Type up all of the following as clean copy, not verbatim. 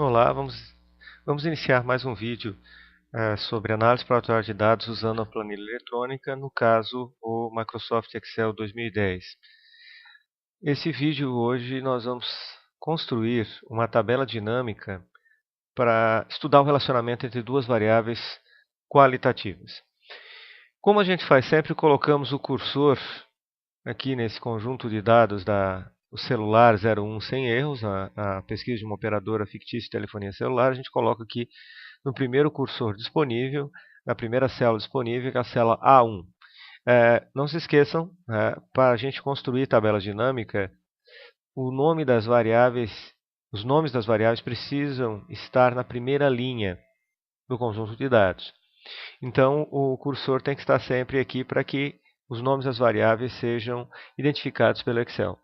Olá, vamos iniciar mais um vídeo sobre análise exploratória de dados usando a planilha eletrônica, no caso o Microsoft Excel 2010. Esse vídeo hoje nós vamos construir uma tabela dinâmica para estudar o relacionamento entre duas variáveis qualitativas. Como a gente faz sempre, colocamos o cursor aqui nesse conjunto de dados o celular 01 sem erros, a pesquisa de uma operadora fictícia de telefonia celular, a gente coloca aqui no primeiro cursor disponível, na primeira célula disponível, que é a célula A1. Não se esqueçam, para a gente construir tabela dinâmica, o nome das variáveis, os nomes das variáveis precisam estar na primeira linha do conjunto de dados. Então, o cursor tem que estar sempre aqui para que os nomes das variáveis sejam identificados pelo Excel.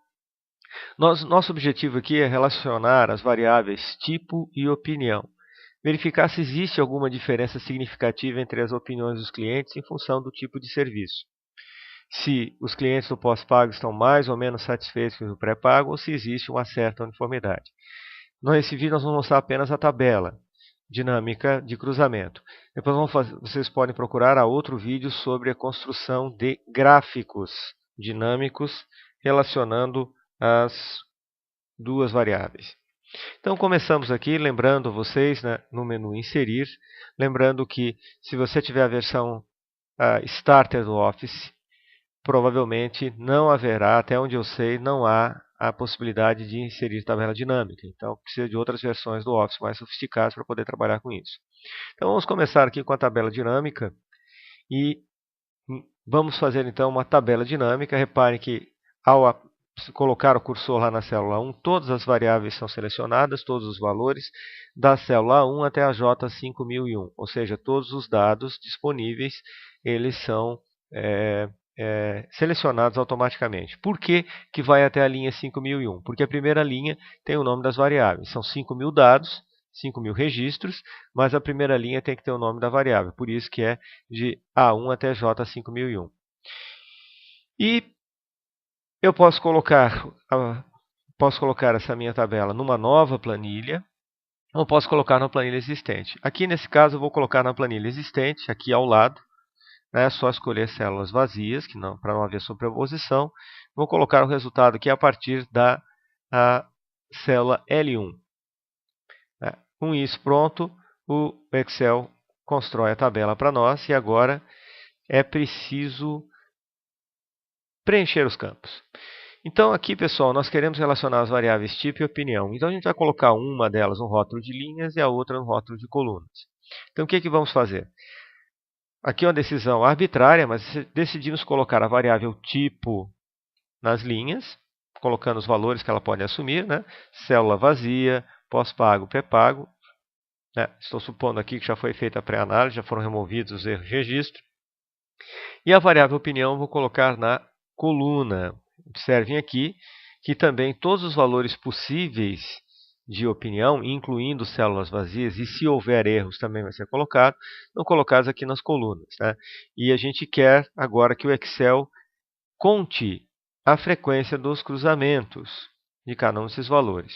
Nosso objetivo aqui é relacionar as variáveis tipo e opinião. Verificar se existe alguma diferença significativa entre as opiniões dos clientes em função do tipo de serviço. Se os clientes do pós-pago estão mais ou menos satisfeitos com o pré-pago ou se existe uma certa uniformidade. Nesse vídeo nós vamos mostrar apenas a tabela dinâmica de cruzamento. Depois vocês podem procurar outro vídeo sobre a construção de gráficos dinâmicos relacionando as duas variáveis. Então começamos aqui, lembrando vocês, né, no menu Inserir, lembrando que se você tiver a versão Starter do Office, provavelmente não haverá, até onde eu sei, não há a possibilidade de inserir tabela dinâmica. Então precisa de outras versões do Office mais sofisticadas para poder trabalhar com isso. Então vamos começar aqui com a tabela dinâmica e vamos fazer então uma tabela dinâmica. Reparem que ao colocar o cursor lá na célula 1, todas as variáveis são selecionadas, todos os valores, da célula 1 até a J5001, ou seja, todos os dados disponíveis, eles são selecionados automaticamente. Por que que vai até a linha 5001? Porque a primeira linha tem o nome das variáveis, são 5.000 dados, 5.000 registros, mas a primeira linha tem que ter o nome da variável, por isso que é de A1 até J5001. E eu posso colocar essa minha tabela numa nova planilha, ou posso colocar na planilha existente. Aqui nesse caso eu vou colocar na planilha existente, aqui ao lado. É só escolher células vazias, para não haver sobreposição. Vou colocar o resultado aqui a partir da célula L1. Com isso pronto, o Excel constrói a tabela para nós e agora é preciso preencher os campos. Então aqui, pessoal, nós queremos relacionar as variáveis tipo e opinião. Então a gente vai colocar uma delas no rótulo de linhas e a outra no rótulo de colunas. Então o que vamos fazer? Aqui é uma decisão arbitrária, mas decidimos colocar a variável tipo nas linhas, colocando os valores que ela pode assumir, né? Célula vazia, pós-pago, pré-pago. Estou supondo aqui que já foi feita a pré-análise, já foram removidos os erros de registro. E a variável opinião vou colocar na coluna. Observem aqui que também todos os valores possíveis de opinião, incluindo células vazias, e se houver erros também vai ser colocado, são colocados aqui nas colunas. E a gente quer agora que o Excel conte a frequência dos cruzamentos de cada um desses valores.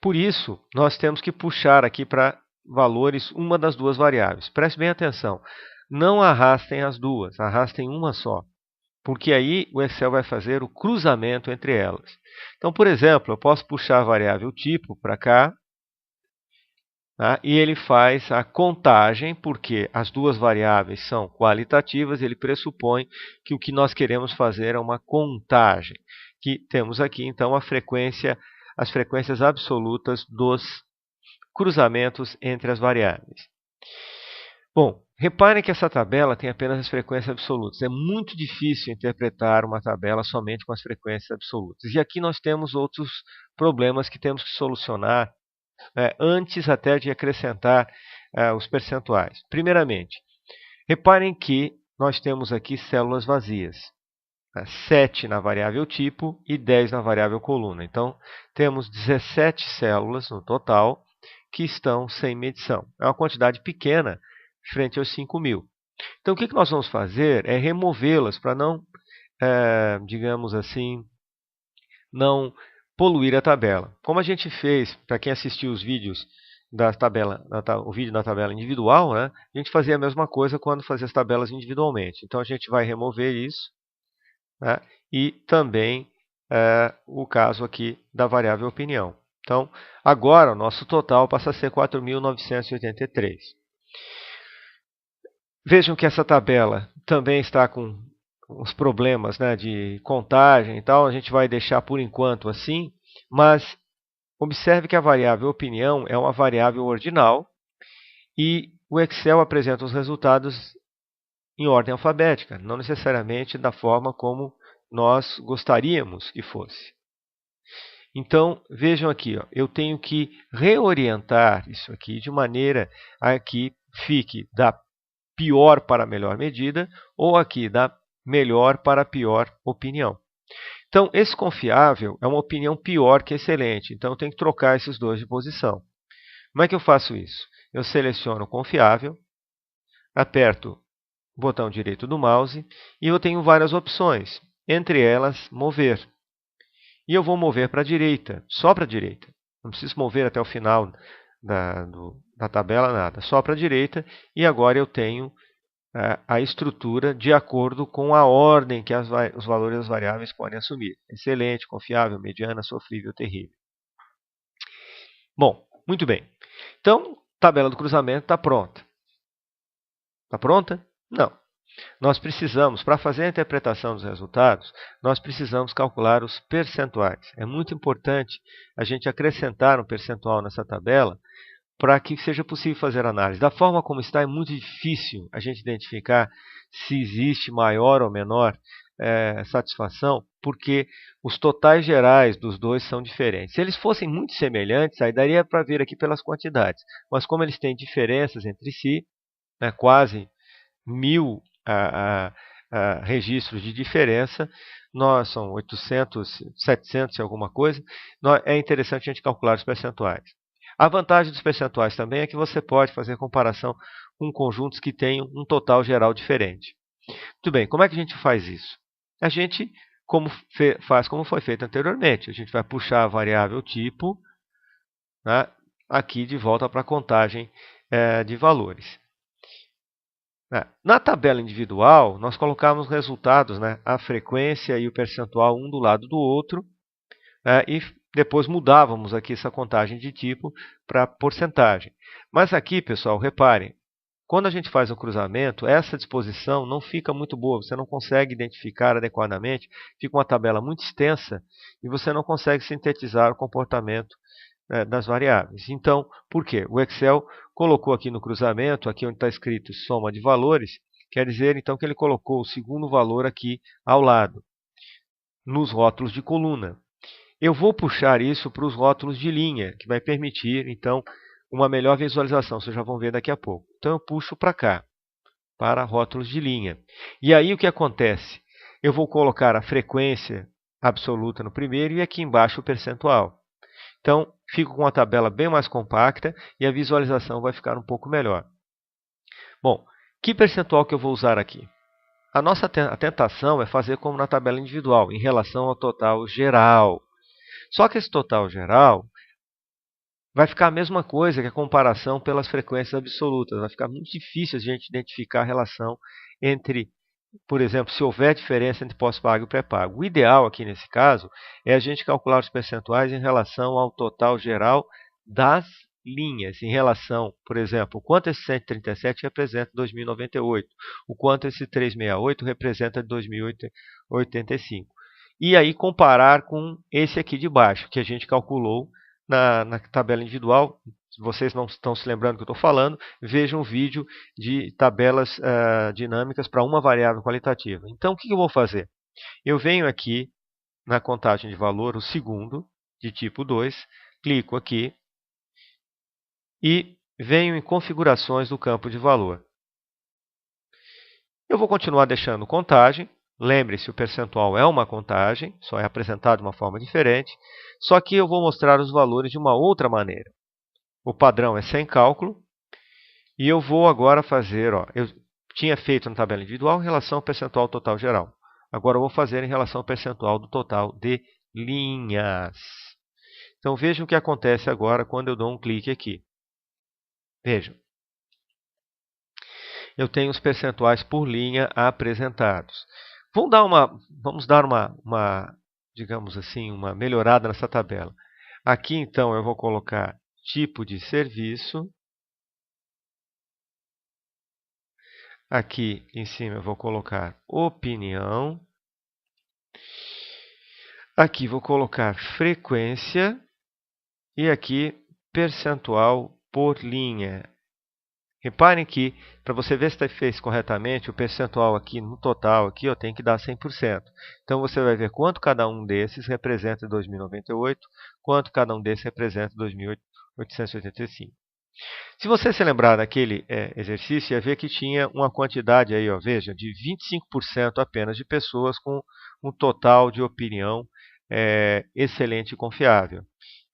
Por isso, nós temos que puxar aqui para valores uma das duas variáveis. Preste bem atenção, não arrastem as duas, arrastem uma só, porque aí o Excel vai fazer o cruzamento entre elas. Então, por exemplo, eu posso puxar a variável tipo para cá, e ele faz a contagem, porque as duas variáveis são qualitativas, ele pressupõe que o que nós queremos fazer é uma contagem. Que temos aqui, então, as frequências absolutas dos cruzamentos entre as variáveis. Bom, reparem que essa tabela tem apenas as frequências absolutas. É muito difícil interpretar uma tabela somente com as frequências absolutas. E aqui nós temos outros problemas que temos que solucionar antes até de acrescentar os percentuais. Primeiramente, reparem que nós temos aqui células vazias. 7 na variável tipo e 10 na variável coluna. Então, temos 17 células no total que estão sem medição. É uma quantidade pequena frente aos 5.000. Então, o que nós vamos fazer é removê-las para não, digamos assim, não poluir a tabela. Como a gente fez, para quem assistiu os vídeos da tabela, o vídeo da tabela individual, né, a gente fazia a mesma coisa quando fazia as tabelas individualmente. Então a gente vai remover isso, né, e também o caso aqui da variável opinião. Então, agora o nosso total passa a ser 4.983. Vejam que essa tabela também está com uns problemas, né, de contagem e tal. A gente vai deixar por enquanto assim, mas observe que a variável opinião é uma variável ordinal e o Excel apresenta os resultados em ordem alfabética, não necessariamente da forma como nós gostaríamos que fosse. Então, vejam aqui, ó, eu tenho que reorientar isso aqui de maneira a que fique da pior para a melhor medida ou aqui da melhor para a pior opinião. Então, esse confiável é uma opinião pior que excelente, então eu tenho que trocar esses dois de posição. Como é que eu faço isso? Eu seleciono confiável, aperto o botão direito do mouse e eu tenho várias opções, entre elas mover. E eu vou mover para a direita, só para a direita. Não preciso mover até o final da tabela, nada. Só para a direita. E agora eu tenho a estrutura de acordo com a ordem que os valores das variáveis podem assumir. Excelente, confiável, mediana, sofrível, terrível. Bom, muito bem. Então, a tabela do cruzamento está pronta. Está pronta? Não. Nós precisamos, para fazer a interpretação dos resultados, nós precisamos calcular os percentuais. É muito importante a gente acrescentar um percentual nessa tabela para que seja possível fazer análise. Da forma como está, é muito difícil a gente identificar se existe maior ou menor satisfação, porque os totais gerais dos dois são diferentes. Se eles fossem muito semelhantes, aí daria para ver aqui pelas quantidades. Mas como eles têm diferenças entre si, né, quase 1000 registros de diferença, são 800, 700 e alguma coisa, é interessante a gente calcular os percentuais. A vantagem dos percentuais também é que você pode fazer comparação com conjuntos que tenham um total geral diferente. Muito bem, como é que a gente faz isso? A gente faz como foi feito anteriormente. A gente vai puxar a variável tipo, né, aqui de volta para a contagem de valores. Na tabela individual, nós colocamos os resultados, né, a frequência e o percentual um do lado do outro, e depois mudávamos aqui essa contagem de tipo para porcentagem. Mas aqui, pessoal, reparem, quando a gente faz o cruzamento, essa disposição não fica muito boa, você não consegue identificar adequadamente, fica uma tabela muito extensa e você não consegue sintetizar o comportamento das variáveis. Então, por quê? O Excel colocou aqui no cruzamento, aqui onde está escrito soma de valores, quer dizer então que ele colocou o segundo valor aqui ao lado, nos rótulos de coluna. Eu vou puxar isso para os rótulos de linha, que vai permitir, então, uma melhor visualização. Vocês já vão ver daqui a pouco. Então, eu puxo para cá, para rótulos de linha. E aí, o que acontece? Eu vou colocar a frequência absoluta no primeiro e aqui embaixo o percentual. Então, fico com uma tabela bem mais compacta e a visualização vai ficar um pouco melhor. Bom, que percentual que eu vou usar aqui? A tentação é fazer como na tabela individual, em relação ao total geral. Só que esse total geral vai ficar a mesma coisa que a comparação pelas frequências absolutas. Vai ficar muito difícil a gente identificar a relação entre, por exemplo, se houver diferença entre pós-pago e pré-pago. O ideal aqui nesse caso é a gente calcular os percentuais em relação ao total geral das linhas, em relação, por exemplo, o quanto esse 137 representa 2098, o quanto esse 368 representa 2085. E aí comparar com esse aqui de baixo, que a gente calculou na tabela individual. Se vocês não estão se lembrando do que eu estou falando, vejam um vídeo de tabelas dinâmicas para uma variável qualitativa. Então, o que eu vou fazer? Eu venho aqui na contagem de valor, o segundo, de tipo 2, clico aqui e venho em configurações do campo de valor. Eu vou continuar deixando contagem. Lembre-se, o percentual é uma contagem, só é apresentado de uma forma diferente. Só que eu vou mostrar os valores de uma outra maneira. O padrão é sem cálculo. E eu vou agora fazer, eu tinha feito na tabela individual em relação ao percentual total geral. Agora eu vou fazer em relação ao percentual do total de linhas. Então vejam o que acontece agora quando eu dou um clique aqui. Vejam, eu tenho os percentuais por linha apresentados. Vamos dar uma, digamos assim, uma melhorada nessa tabela. Aqui, então, eu vou colocar tipo de serviço. Aqui em cima eu vou colocar opinião. Aqui vou colocar frequência. E aqui percentual por linha. Reparem que, para você ver se fez corretamente, o percentual aqui no total aqui, eu tenho que dar 100%. Então, você vai ver quanto cada um desses representa 2.098, quanto cada um desses representa 2.885. Se você se lembrar daquele exercício, ia ver que tinha uma quantidade aí, ó, veja, de 25% apenas de pessoas com um total de opinião excelente e confiável.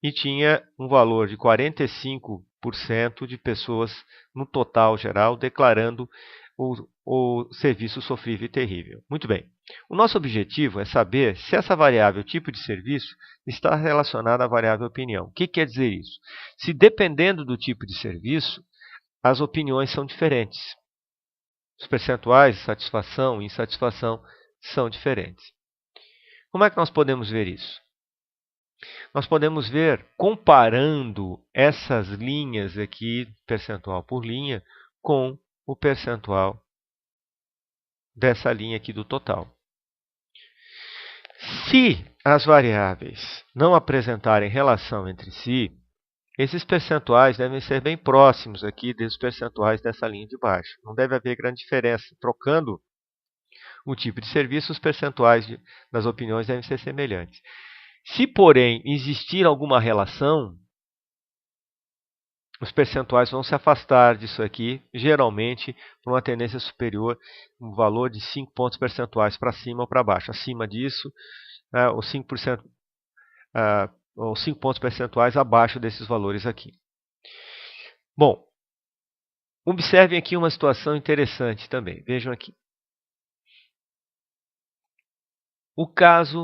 E tinha um valor de 45% de pessoas no total geral declarando o serviço sofrível e terrível. Muito bem. O nosso objetivo é saber se essa variável tipo de serviço está relacionada à variável opinião. O que quer dizer isso? Se dependendo do tipo de serviço, as opiniões são diferentes. Os percentuais de satisfação e insatisfação são diferentes. Como é que nós podemos ver isso? Nós podemos ver comparando essas linhas aqui, percentual por linha, com o percentual dessa linha aqui do total. Se as variáveis não apresentarem relação entre si, esses percentuais devem ser bem próximos aqui dos percentuais dessa linha de baixo. Não deve haver grande diferença. Trocando o tipo de serviço, os percentuais das opiniões devem ser semelhantes. Se, porém, existir alguma relação, os percentuais vão se afastar disso aqui, geralmente por uma tendência superior, um valor de 5 pontos percentuais para cima ou para baixo. Acima disso, os 5%, os 5 pontos percentuais abaixo desses valores aqui. Bom, observem aqui uma situação interessante também. Vejam aqui.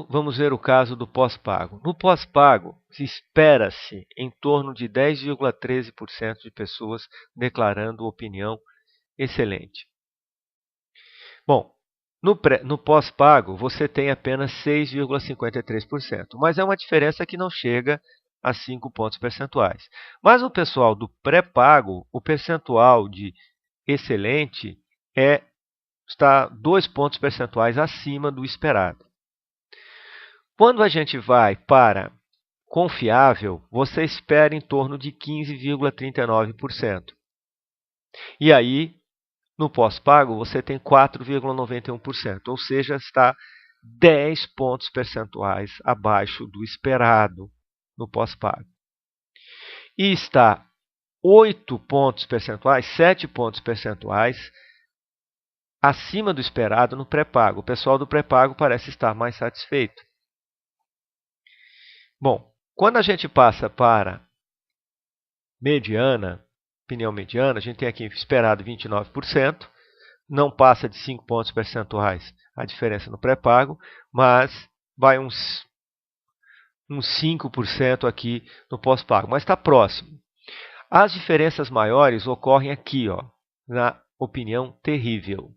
Vamos ver o caso do pós-pago. No pós-pago, espera-se em torno de 10,13% de pessoas declarando opinião excelente. Bom, no pós-pago, você tem apenas 6,53%, mas é uma diferença que não chega a 5 pontos percentuais. Mas o pessoal do pré-pago, o percentual de excelente está 2 pontos percentuais acima do esperado. Quando a gente vai para confiável, você espera em torno de 15,39%. E aí, no pós-pago, você tem 4,91%, ou seja, está 10 pontos percentuais abaixo do esperado no pós-pago. E está 8 pontos percentuais, 7 pontos percentuais acima do esperado no pré-pago. O pessoal do pré-pago parece estar mais satisfeito. Bom, quando a gente passa para mediana, opinião mediana, a gente tem aqui esperado 29%, não passa de 5 pontos percentuais a diferença no pré-pago, mas vai uns 5% aqui no pós-pago, mas está próximo. As diferenças maiores ocorrem aqui, ó, na opinião terrível.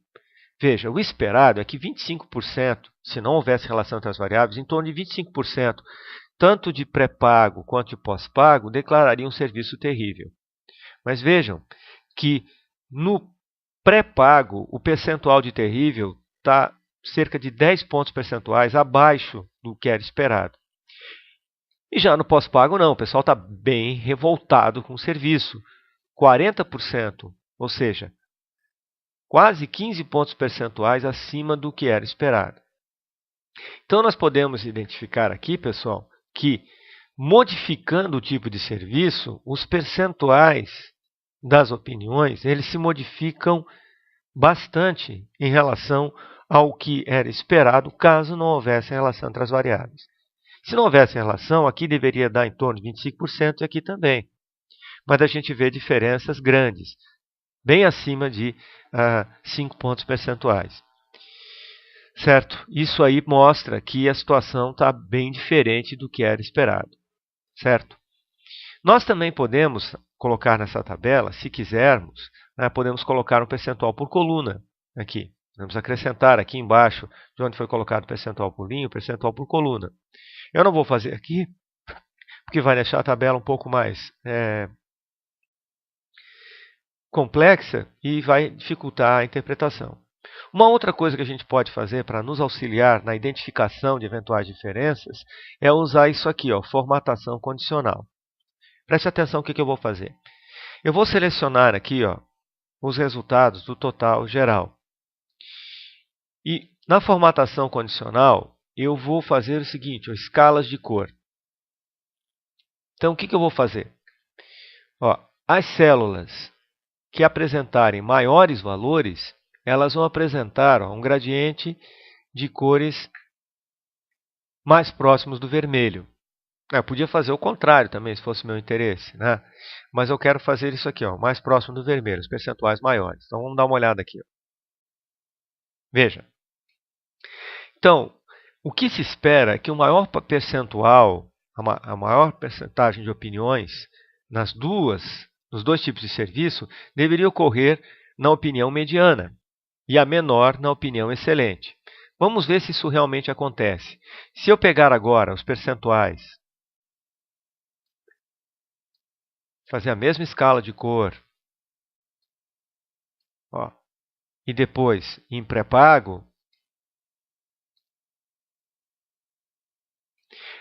Veja, o esperado é que 25%, se não houvesse relação entre as variáveis, em torno de 25%, tanto de pré-pago quanto de pós-pago, declarariam um serviço terrível. Mas vejam que no pré-pago, o percentual de terrível está cerca de 10 pontos percentuais abaixo do que era esperado. E já no pós-pago, não, o pessoal está bem revoltado com o serviço. 40%, ou seja, quase 15 pontos percentuais acima do que era esperado. Então, nós podemos identificar aqui, pessoal, que modificando o tipo de serviço, os percentuais das opiniões eles se modificam bastante em relação ao que era esperado, caso não houvesse relação entre as variáveis. Se não houvesse relação, aqui deveria dar em torno de 25% e aqui também. Mas a gente vê diferenças grandes, bem acima de 5 pontos percentuais. Certo? Isso aí mostra que a situação está bem diferente do que era esperado. Certo? Nós também podemos colocar nessa tabela, se quisermos, né, podemos colocar um percentual por coluna aqui. Vamos acrescentar aqui embaixo, de onde foi colocado o percentual por linha, o percentual por coluna. Eu não vou fazer aqui, porque vai deixar a tabela um pouco mais complexa e vai dificultar a interpretação. Uma outra coisa que a gente pode fazer para nos auxiliar na identificação de eventuais diferenças é usar isso aqui, ó, formatação condicional. Preste atenção no que eu vou fazer. Eu vou selecionar aqui, ó, os resultados do total geral. E na formatação condicional, eu vou fazer o seguinte, ó, escalas de cor. Então, o que eu vou fazer? Ó, as células que apresentarem maiores valores, elas vão apresentar um gradiente de cores mais próximos do vermelho. Eu podia fazer o contrário também, se fosse meu interesse, né? Mas eu quero fazer isso aqui, ó, mais próximo do vermelho, os percentuais maiores. Então, vamos dar uma olhada aqui. Ó. Veja. Então, o que se espera é que o maior percentual, a maior percentagem de opiniões nos dois tipos de serviço deveria ocorrer na opinião mediana e a menor na opinião excelente. Vamos ver se isso realmente acontece. Se eu pegar agora os percentuais, fazer a mesma escala de cor, ó, e depois em pré-pago,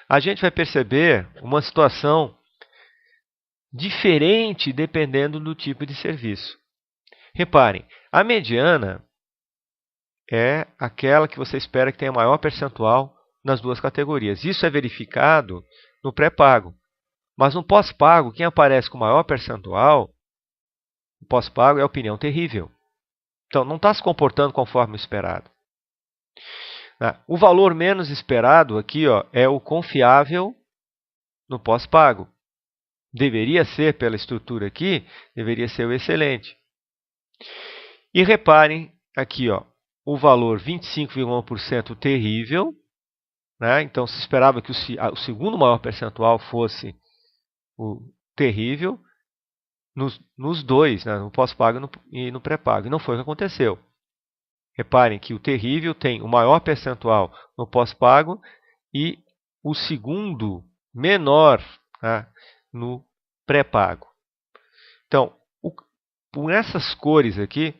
a gente vai perceber uma situação diferente dependendo do tipo de serviço. Reparem, a mediana é aquela que você espera que tenha maior percentual nas duas categorias. Isso é verificado no pré-pago. Mas no pós-pago, quem aparece com maior percentual, o pós-pago é a opinião terrível. Então, não está se comportando conforme o esperado. O valor menos esperado aqui, ó, é o confiável no pós-pago. Deveria ser, pela estrutura aqui, deveria ser o excelente. E reparem aqui, ó, o valor 25,1% terrível. Né? Então, se esperava que o segundo maior percentual fosse o terrível nos dois, né? No pós-pago e no pré-pago. E não foi o que aconteceu. Reparem que o terrível tem o maior percentual no pós-pago e o segundo menor, né, no pré-pago. Então, por essas cores aqui,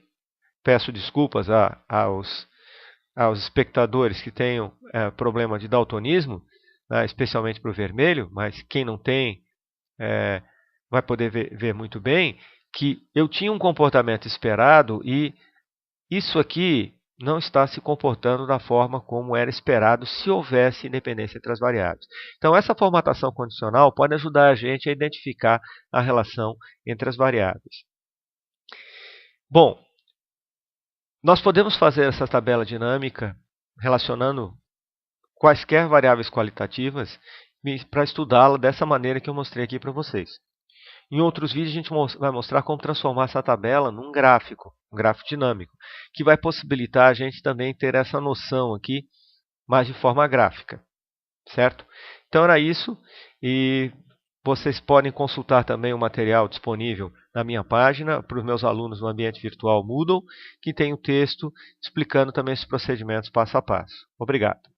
peço desculpas aos espectadores que tenham problema de daltonismo, né, especialmente para o vermelho, mas quem não tem vai poder ver muito bem, que eu tinha um comportamento esperado e isso aqui não está se comportando da forma como era esperado se houvesse independência entre as variáveis. Então, essa formatação condicional pode ajudar a gente a identificar a relação entre as variáveis. Bom, nós podemos fazer essa tabela dinâmica relacionando quaisquer variáveis qualitativas para estudá-la dessa maneira que eu mostrei aqui para vocês. Em outros vídeos, a gente vai mostrar como transformar essa tabela num gráfico, um gráfico dinâmico, que vai possibilitar a gente também ter essa noção aqui, mas de forma gráfica, certo? Então, era isso, e vocês podem consultar também o material disponível na minha página, para os meus alunos no ambiente virtual Moodle, que tem um texto explicando também esses procedimentos passo a passo. Obrigado.